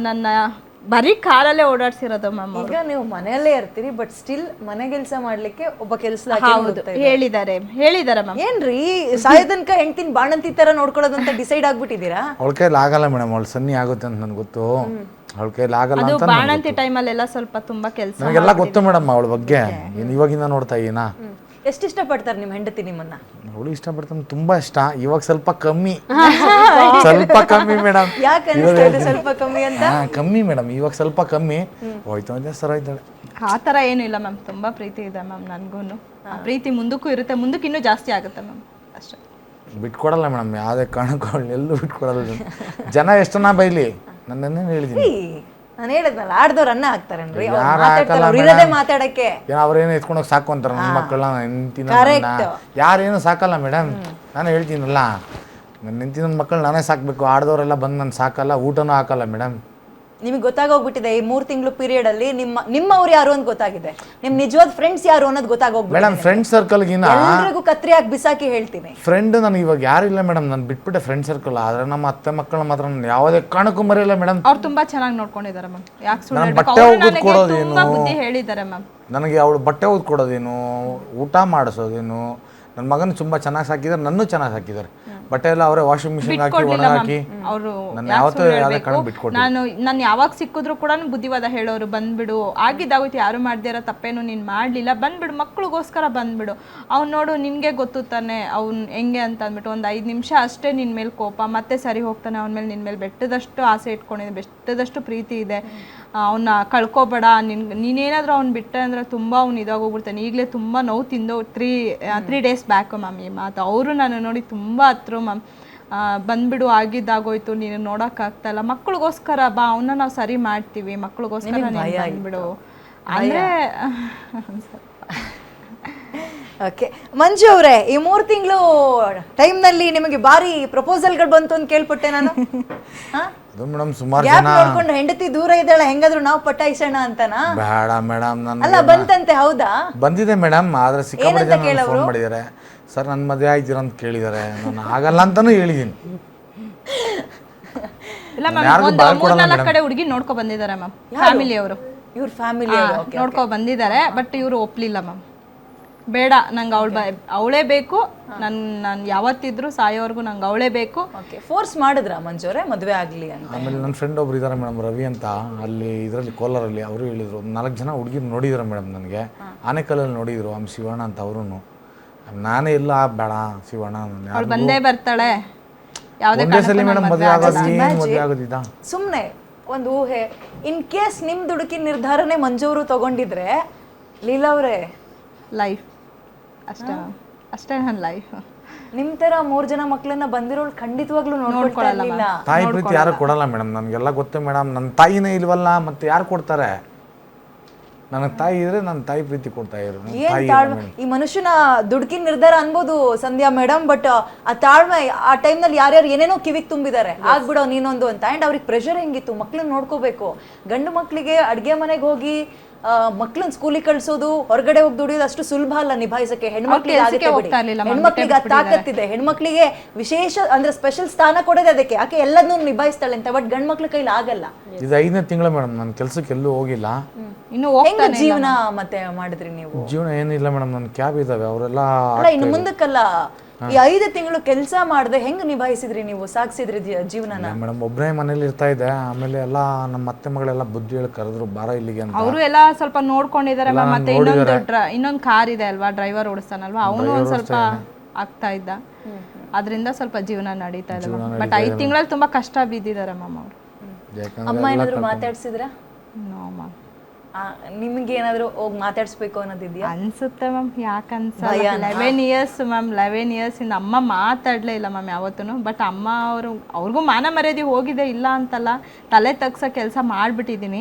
ನನ್ನ ಬರೀ ಕಾರಲ್ಲೇ ಓಡಾಡ್ಸಿರೋದು ಮ್ಯಾಮ್. ಈಗ ನೀವು ಮನೆಯಲ್ಲೇ ಇರ್ತೀರಿ, ಬಟ್ ಸ್ಟಿಲ್ ಮನೆ ಕೆಲಸ ಮಾಡ್ಲಿಕ್ಕೆ ಒಬ್ಬ ಕೆಲಸ ಹೇಳಿದ್ದಾರೆ ಮ್ಯಾಮ್. ಏನ್ರಿ ಸಾಯ ತನಕ ಹೆಂಡ್ತಿನ ಬಾಣಂತಿ ತರ ನೋಡ್ಕೊಳ್ಳೋದಂತ ಡಿಸೈಡ್ ಆಗ್ಬಿಟ್ಟಿದ್ದೀರಾ? ಅವಳ ಕೈಲಿ ಆಗಲ್ಲ ಮೇಡಮ್, ಅವಳು ಸನ್ನಿ ಆಗುತ್ತೆ ಅಂತ ನನ್ಗೆ ಗೊತ್ತು. ಅವಳ ಕೈಲಿ ಆಗಲ್ಲ ಅದು ಅಂತ ಬಾಣಂತಿ ಟೈಮಲ್ಲೆಲ್ಲ ಸ್ವಲ್ಪ ತುಂಬಾ ಕೆಲಸ ನನಗೆಲ್ಲ ಗೊತ್ತು ಮೇಡಮ್ ಅವಳ ಬಗ್ಗೆ. ಇವಾಗಿಂದ ನೋಡ್ತಾ ಇದೀನಾ. ಎಷ್ಟು ಇಷ್ಟಪಡ್ತಾರೆ ನಿಮ್ಮ ಹೆಂಡತಿ ನಿಮ್ಮನ್ನ? ಅವಳು ಇಷ್ಟಪಡ್ತಾನೆ, ತುಂಬಾ ಇಷ್ಟ. ಇವಾಗ ಸ್ವಲ್ಪ ಕಮ್ಮಿ ಸ್ವಲ್ಪ ಕಮ್ಮಿ ಮೇಡಮ್. ಯಾಕೆ ಅನಿಸ್ತಾ ಇದೆ ಸ್ವಲ್ಪ ಕಮ್ಮಿ ಅಂತ? ಕಮ್ಮಿ ಮೇಡಮ್, ಇವಾಗ ಸ್ವಲ್ಪ ಕಮ್ಮಿ. ಹೋಯ್ತು ಸರ ಇದ್ದಾಳೆ. ಆ ಥರ ಏನೂ ಇಲ್ಲ ಮ್ಯಾಮ್, ತುಂಬ ಪ್ರೀತಿ ಇದೆ ಮ್ಯಾಮ್ ನನಗೂ. ಪ್ರೀತಿ ಮುಂದಕ್ಕೂ ಇರುತ್ತೆ, ಮುಂದಕ್ಕೆ ಇನ್ನೂ ಜಾಸ್ತಿ ಆಗುತ್ತೆ ಮ್ಯಾಮ್, ಅಷ್ಟೇ. ಬಿಟ್ಕೊಡಲ್ಲ ಮೇಡಮ್, ಯಾವುದೇ ಕಾರಣಕ್ಕೂ ಎಲ್ಲೂ ಬಿಟ್ಕೊಡಲ್ಲ. ಜನ ಎಷ್ಟನ್ನ ಬೈಲಿ, ನನ್ನೇನು ಹೇಳಿದ್ದೀನಿ. ನಾನು ಹೇಳಿದ್ನಲ್ಲ, ಆಡ್ದವ್ರು ಅನ್ನ ಹಾಕ್ತಾರೇನ್ರಿ? ಇರೋದೇ ಮಾತಾಡಕ್ಕೆ ಅವ್ರೇನು ಎತ್ಕೊಂಡೋಗಿ ಸಾಕು ಅಂತಾರೆ ನನ್ನ ಮಕ್ಕಳನ್ನ. ಹೆಂಡ್ತಿನ ಯಾರೇನು ಸಾಕಲ್ಲ ಮೇಡಮ್. ನಾನು ಹೇಳ್ತೀನಲ್ಲ, ನನ್ನ ಹೆಂಡ್ತಿ ನನ್ನ ಮಕ್ಕಳು ನಾನೇ ಸಾಕಬೇಕು. ಆಡ್ದವರೆಲ್ಲ ಬಂದು ನಾನು ಸಾಕಲ್ಲ, ಊಟನೂ ಹಾಕಲ್ಲ ಮೇಡಮ್. ನಿಮಗೆ ಗೊತ್ತಾಗೋಗ್ಬಿಟ್ಟಿದೆ ಈ 3 ತಿಂಗಳು ಪೀರಿಯಡ್ ಅಲ್ಲಿ ನಿಮ್ಮವ್ರು ಯಾರು ಅಂತ ಗೊತ್ತಾಗಿದೆ. ನಿಮ್ ನಿಜವಾದ ಫ್ರೆಂಡ್ಸ್ ಯಾರು ಅನ್ನೋದು ಗೊತ್ತಾಗೋಗ್ಬಿಟ್ಟಿದೆ ಮೇಡಮ್. ಫ್ರೆಂಡ್ ಸರ್ಕಲ್ಗಿನ ಎಲ್ರಿಗೂ ಕತ್ರಿ ಹಾಕಿ ಬಿಸಾಕಿ ಹೇಳ್ತೀನಿ. ಫ್ರೆಂಡ್ ನನಗೆ ಇವಾಗ ಯಾರಿಲ್ಲ ಮೇಡಮ್, ನಾನು ಬಿಟ್ಬಿಟ್ಟೆ ಫ್ರೆಂಡ್ ಸರ್ಕಲ್. ಆದ್ರೆ ನಮ್ಮ ಅತ್ತೆ ಮಕ್ಕಳನ್ನ ಮಾತ್ರ ನಾನು ಯಾವುದೇ ಕಾರಣಕ್ಕೂ ಮರೆಯಲ್ಲ ಮೇಡಮ್. ಅವ್ರು ತುಂಬಾ ಚೆನ್ನಾಗಿ ನೋಡ್ಕೊಂಡಿದ್ದಾರೆ ಮ್ಯಾಮ್. ಯಾಕೆ ಸುಳ್ಳು ಬಟ್ಟೆ ಒಗ್ದು ಕೊಡೋದೇನು, ಬುದ್ಧಿ ಹೇಳಿದ್ದಾರೆ ಮ್ಯಾಮ್. ನನಗೆ ಅವಳು ಬಟ್ಟೆ ಒಗ್ದು ಕೊಡೋದೇನು, ಊಟ ಮಾಡಿಸೋದೇನು. ನನ್ನ ಮಗನ ತುಂಬಾ ಚೆನ್ನಾಗಿ ಸಾಕಿದ್ದಾರೆ, ನನ್ನೂ ಚೆನ್ನಾಗಿ ಸಾಕಿದ್ದಾರೆ. ಬಟ್ಟೆ ಎಲ್ಲ ಅವರೇ ವಾಷಿಂಗ್ ಮಿಷಿನ್ ಹಾಕಿ ಒಣಗಾಕಿ. ನಾನು ಯಾವತ್ತೂ ಯಾವುದೇ ಕಾರಣ ಬಿಟ್ಕೊಟ್ಟಿಲ್ಲ. ನಾನು ಯಾವಾಗ ಸಿಕ್ಕಿದ್ರು ಕೂಡ ಬುದ್ಧಿವಾದ ಹೇಳೋರು, ಬಂದ್ಬಿಡು ಆಗಿದ್ದಾಗೋಯ್ತು, ಯಾರು ಮಾಡ್ದಿರೋ ತಪ್ಪೇನು ನೀನು ಮಾಡಲಿಲ್ಲ, ಬಂದ್ಬಿಡು, ಮಕ್ಳಿಗೋಸ್ಕರ ಬಂದ್ಬಿಡು. ಅವ್ನು ನೋಡು ನಿನಗೆ ಗೊತ್ತು ತಾನೆ ಅವ್ನು ಹೆಂಗೆ ಅಂತ ಅಂದ್ಬಿಟ್ಟು ಒಂದು 5 ನಿಮಿಷ ಅಷ್ಟೇ ನಿನ್ನ ಮೇಲೆ ಕೋಪ, ಮತ್ತೆ ಸರಿ ಹೋಗ್ತಾನೆ. ಅವನ ಮೇಲೆ ನಿನ್ನ ಮೇಲೆ ಬೆಟ್ಟದಷ್ಟು ಆಸೆ ಇಟ್ಕೊಂಡಿದ್ದೆ, ಬೆಟ್ಟದಷ್ಟು ಪ್ರೀತಿ ಇದೆ. ಅವನ್ನ ಕಳ್ಕೊಬೇಡ, ನೀನೇನಾದರೂ ಅವ್ನು ಬಿಟ್ಟೆ ಅಂದರೆ ತುಂಬ ಅವ್ನು ಇದಾಗೋಗ್ಬಿಡ್ತಾನೆ. ಈಗಲೇ ತುಂಬ ನೋವು ತಿಂದು 3 ಡೇಸ್ ಬ್ಯಾಕು ಮ್ಯಾಮ್ ಈ ಮಾತು. ಅವರು ನಾನು ನೋಡಿ ತುಂಬ ಹತ್ರ ಮ್ಯಾಮ್, ಬಂದ್ಬಿಡು ಆಗಿದ್ದಾಗೋಯ್ತು, ನೀನು ನೋಡೋಕ್ಕಾಗ್ತಾಯಿಲ್ಲ, ಮಕ್ಳಿಗೋಸ್ಕರ ಬಾ, ಅವನ್ನ ನಾವು ಸರಿ ಮಾಡ್ತೀವಿ, ಮಕ್ಳಿಗೋಸ್ಕರ ನೀನು ಬಂದ್ಬಿಡು ಅಂದರೆ. ಓಕೆ ಮಂಜು ಅವರೇ, ಈ 3 ತಿಂಗಳು ಟೈಮ್ನಲ್ಲಿ ನಿಮಗೆ ಭಾರಿ ಪ್ರಪೋಸಲ್ಗಳು ಬಂತು ಅಂತ ಕೇಳ್ಪಟ್ಟೆ ನಾನು. ಮೇಡಮ್ ಸುಮಾರು ಜನ ನೋಡ್ಕೊಂಡು ಹೆಂಡತಿ ದೂರ ಇದ್ದಾಳೆ, ಹೆಂಗಾದ್ರು ನಾವು ಪಟಾಯಿಸೋಣ ಅಂತನಾ? ಬೇಡ ಮೇಡಮ್, ಅಲ್ಲ ಬಂತಂತೆ. ಹೌದಾ? ಬಂದಿದೆ ಮೇಡಮ್, ಆದ್ರೆ ಸಿಕ್ಕಾಪಟ್ಟೆ ಜನ ಫೋನ್ ಮಾಡಿದ್ದಾರೆ. ಸರ್ ನನ್ನ ಮದುವೆ ಆಯ್ತೀರ ಅಂತ ಕೇಳಿದ್ದಾರೆ. ನಾನು ಆಗಲ್ಲ ಅಂತಾನೂ ಹೇಳಿದ್ದೀನಿ. ಇಲ್ಲ ಮ್ಯಾಮ್, 3-4 ಕಡೆ ಹುಡುಗಿ ನೋಡ್ಕೊ ಬಂದಿದ್ದಾರೆ ಮ್ಯಾಮ್, ಫ್ಯಾಮಿಲಿಯವರು. ಇವ್ರ ಫ್ಯಾಮಿಲಿ ನೋಡ್ಕೊ ಬಂದಿದ್ದಾರೆ, ಬಟ್ ಇವರು ಒಪ್ಲಿಲ್ಲ ಮ್ಯಾಮ್. ಬೇಡ, ನಂಗೆ ಅವಳೇ ಬೇಕು, ನಾನು ಯಾವತ್ತಿದ್ರು ಸಾಯೋವರೆಗೂ ನಂಗೆ ಅವಳೇ ಬೇಕು. ಫೋರ್ಸ್ ಮಾಡಿದ್ರ ಮಂಜುವ್ರೆ ಮದುವೆ ಆಗಲಿ ಅಂತ? ಆಮೇಲೆ ನನ್ನ ಫ್ರೆಂಡ್ ಒಬ್ರು ಇದ್ದಾರೆ ಮೇಡಮ್, ರವಿ ಅಂತ, ಅಲ್ಲಿ ಇದರಲ್ಲಿ ಕೋಲಾರಲ್ಲಿ. ಅವರು ಹೇಳಿದರು, 4 ಜನ ಹುಡುಗಿರು ನೋಡಿದ್ರು ಮೇಡಮ್ ನನಗೆ. ಆನೆಕಲ್ಲಲ್ಲಿ ನೋಡಿದ್ರು, ಶಿವಣ್ಣ ಅಂತ. ಅವರು ನಾನೇ ಇಲ್ಲ, ಬೇಡ ಶಿವಣ್ಣ, ಅವಳು ಬಂದೇ ಬರ್ತಾಳೆ, ಒಂದೇ ಸಲ ಮೇಡಮ್ ಮದುವೆ ಆಗೋದಿದ್ದ. ಸುಮ್ಮನೆ ಒಂದು ಊಹೆ, ಇನ್ ಕೇಸ್ ನಿಮ್ ದುಡುಕಿ ನಿರ್ಧಾರನೇ ಮಂಜೂರು ತಗೊಂಡಿದ್ರೆ ಲೀಲಾ ಅವರೇ ಲೈಫ್ ಅಷ್ಟೇ ಮ್ಯಾಮ್, ಅಷ್ಟೇ ನನ್ನ ಲೈಫ್. ನಿಮ್ ತರ 3 ಜನ ಮಕ್ಕಳನ್ನ ಬಂದಿರೋಳು ಖಂಡಿತವಾಗ್ಲೂ ನೋಡ್ಕೊಳಲ್ಲ. ತಾಯಿ ಪ್ರೀತಿ ಯಾರು ಕೊಡಲ್ಲ ಮೇಡಮ್, ನನಗೆಲ್ಲ ಗೊತ್ತು ಮೇಡಮ್. ನನ್ನ ತಾಯಿನೇ ಇಲ್ವಲ್ಲ, ಮತ್ತೆ ಯಾರು ಕೊಡ್ತಾರೆ? ನನಗೆ ತಾಯಿ ಇದ್ರೆ ನನ್ನ ತಾಯಿ ಪ್ರೀತಿ ಕೊಡ್ತಾ ಇದ್ರು. ಈ ಮನುಷ್ಯನ ದುಡುಕಿನ ನಿರ್ಧಾರ ಅನ್ಬೋದು ಸಂಧ್ಯಾ ಮೇಡಮ್, ಬಟ್ ಆ ತಾಳ್ಮೆ ಆ ಟೈಮ್ನಲ್ಲಿ ಯಾರ್ಯಾರು ಏನೇನೋ ಕಿವಿಗೆ ತುಂಬಿದ್ದಾರೆ, ಆಗ್ಬಿಡೋ ನೀನೊಂದು ಅಂತ. ಅಂಡ್ ಅವ್ರಿಗೆ ಪ್ರೆಷರ್ ಹೆಂಗಿತ್ತು, ಮಕ್ಳನ್ನ ನೋಡ್ಕೋಬೇಕು. ಗಂಡು ಮಕ್ಳಿಗೆ ಅಡ್ಗೆ ಮನೆಗೆ ಹೋಗಿ ಮಕ್ಳನ್ನ ಸ್ಕೂಲಿಗೆ ಕಳ್ಸೋದು, ಹೊರಗಡೆ ಹೋಗಿ ದುಡಿಯೋದು ಅಷ್ಟು ಸುಲಭ ಅಲ್ಲ ನಿಭಾಯಿಸಕ್ಕೆ. ಹೆಣ್ಮಕ್ಳಿಗೆ ಹೆಣ್ಮಕ್ಳಿಗೆ ತಾಕತ್ತಿದೆ, ಹೆಣ್ಮಕ್ಳಿಗೆ ವಿಶೇಷ ಅಂದ್ರೆ ಸ್ಪೆಷಲ್ ಸ್ಥಾನ ಕೊಡೋದೇ ಅದಕ್ಕೆ. ಆಕೆ ಎಲ್ಲದನ್ನೂ ನಿಭಾಯಿಸ್ತಾಳೆ ಅಂತ. ಬಟ್ ಗಂಡ್ ಮಕ್ಳ ಕೈಲಿ ಆಗಲ್ಲ. ಇದು 5ನೇ ತಿಂಗಳು ಮೇಡಮ್, ನಾನು ಕೆಲ್ಸಕ್ಕೆ ಎಲ್ಲೂ ಹೋಗಿಲ್ಲ. ಇನ್ನು ಜೀವನ ಮತ್ತೆ ಮಾಡಿದ್ರಿ ನೀವು? ಜೀವನ ಏನಿಲ್ಲ ಮೇಡಮ್, ನನ್ನ ಕ್ಯಾಬ್ ಇದಾವೆ, ಅವರೆಲ್ಲ ಇನ್ನು ಮುಂದಕ್ಕಲ್ಲ. ಈ 5 ತಿಂಗಳು ಕೆಲಸ ಮಾಡದೆ ಹೆಂಗ್ ನಿಭಾಯಿಸಿದ್ರಿ ನೀವು, ಸಾಗಿಸಿದ್ರಿ ಜೀವನನ? ಮೇಡಮ್ ಒಬ್ಬನೇ ಮನೇಲಿ ಇರ್ತಾ ಇದ್ದೆ. ಆಮೇಲೆ ಎಲ್ಲ ನಮ್ಮ ಅತ್ತೆ ಮಗಳೆಲ್ಲ ಬುದ್ಧಿ ಹೇಳಿ ಕರೆದ್ರು, ಬಾರ ಇಲ್ಲಿಗೆ ಅಂತ. ಅವರು ಎಲ್ಲ ಸ್ವಲ್ಪ ನೋಡ್ಕೊಂಡಿದ್ದಾರೆ. ಮತ್ತೆ ಇನ್ನೊಂದು ಕಾರ್ ಇದೆ ಅಲ್ವಾ, ಡ್ರೈವರ್ ಓಡಿಸ್ತಾನಲ್ವಾ, ಅವನು ಒಂದ್ ಸ್ವಲ್ಪ ಆಗ್ತಾ ಇದ್ದ. ಅದರಿಂದ ಸ್ವಲ್ಪ ಜೀವನ ನಡೀತಾ ಇದೆ. ಬಟ್ 5 ತಿಂಗಳಲ್ಲಿ ತುಂಬಾ ಕಷ್ಟ ಬಿದ್ದಿದ್ದಾರೆ ಮ್ಯಾಮ್ ಅವರು. ಅಮ್ಮ ಏನಾದ್ರು ಮಾತಾಡ್ಸಿದ್ರ? No ma'am. ನಿಮ್ಗೆ ಏನಾದ್ರು ಹೋಗಿ ಮಾತಾಡ್ಸ್ಬೇಕು ಅನ್ನೋದಿದ್ಯಾ? ಅನ್ಸುತ್ತೆ ಮ್ಯಾಮ್, ಯಾಕನ್ಸಲ್ಲ. 11 ಇಯರ್ಸ್ ಮ್ಯಾಮ್, 11 ಇಯರ್ಸ್ ಇಂದ ಅಮ್ಮ ಮಾತಾಡ್ಲೇ ಇಲ್ಲ ಮ್ಯಾಮ್ ಯಾವತ್ತೂ. ಬಟ್ ಅಮ್ಮ ಅವ್ರಿಗೂ ಮಾನ ಮರ್ಯಾದೆ ಹೋಗಿದೆ, ಇಲ್ಲ ಅಂತಲ್ಲ. ತಲೆ ತಗ್ಸೋ ಕೆಲಸ ಮಾಡ್ಬಿಟ್ಟಿದ್ದೀನಿ.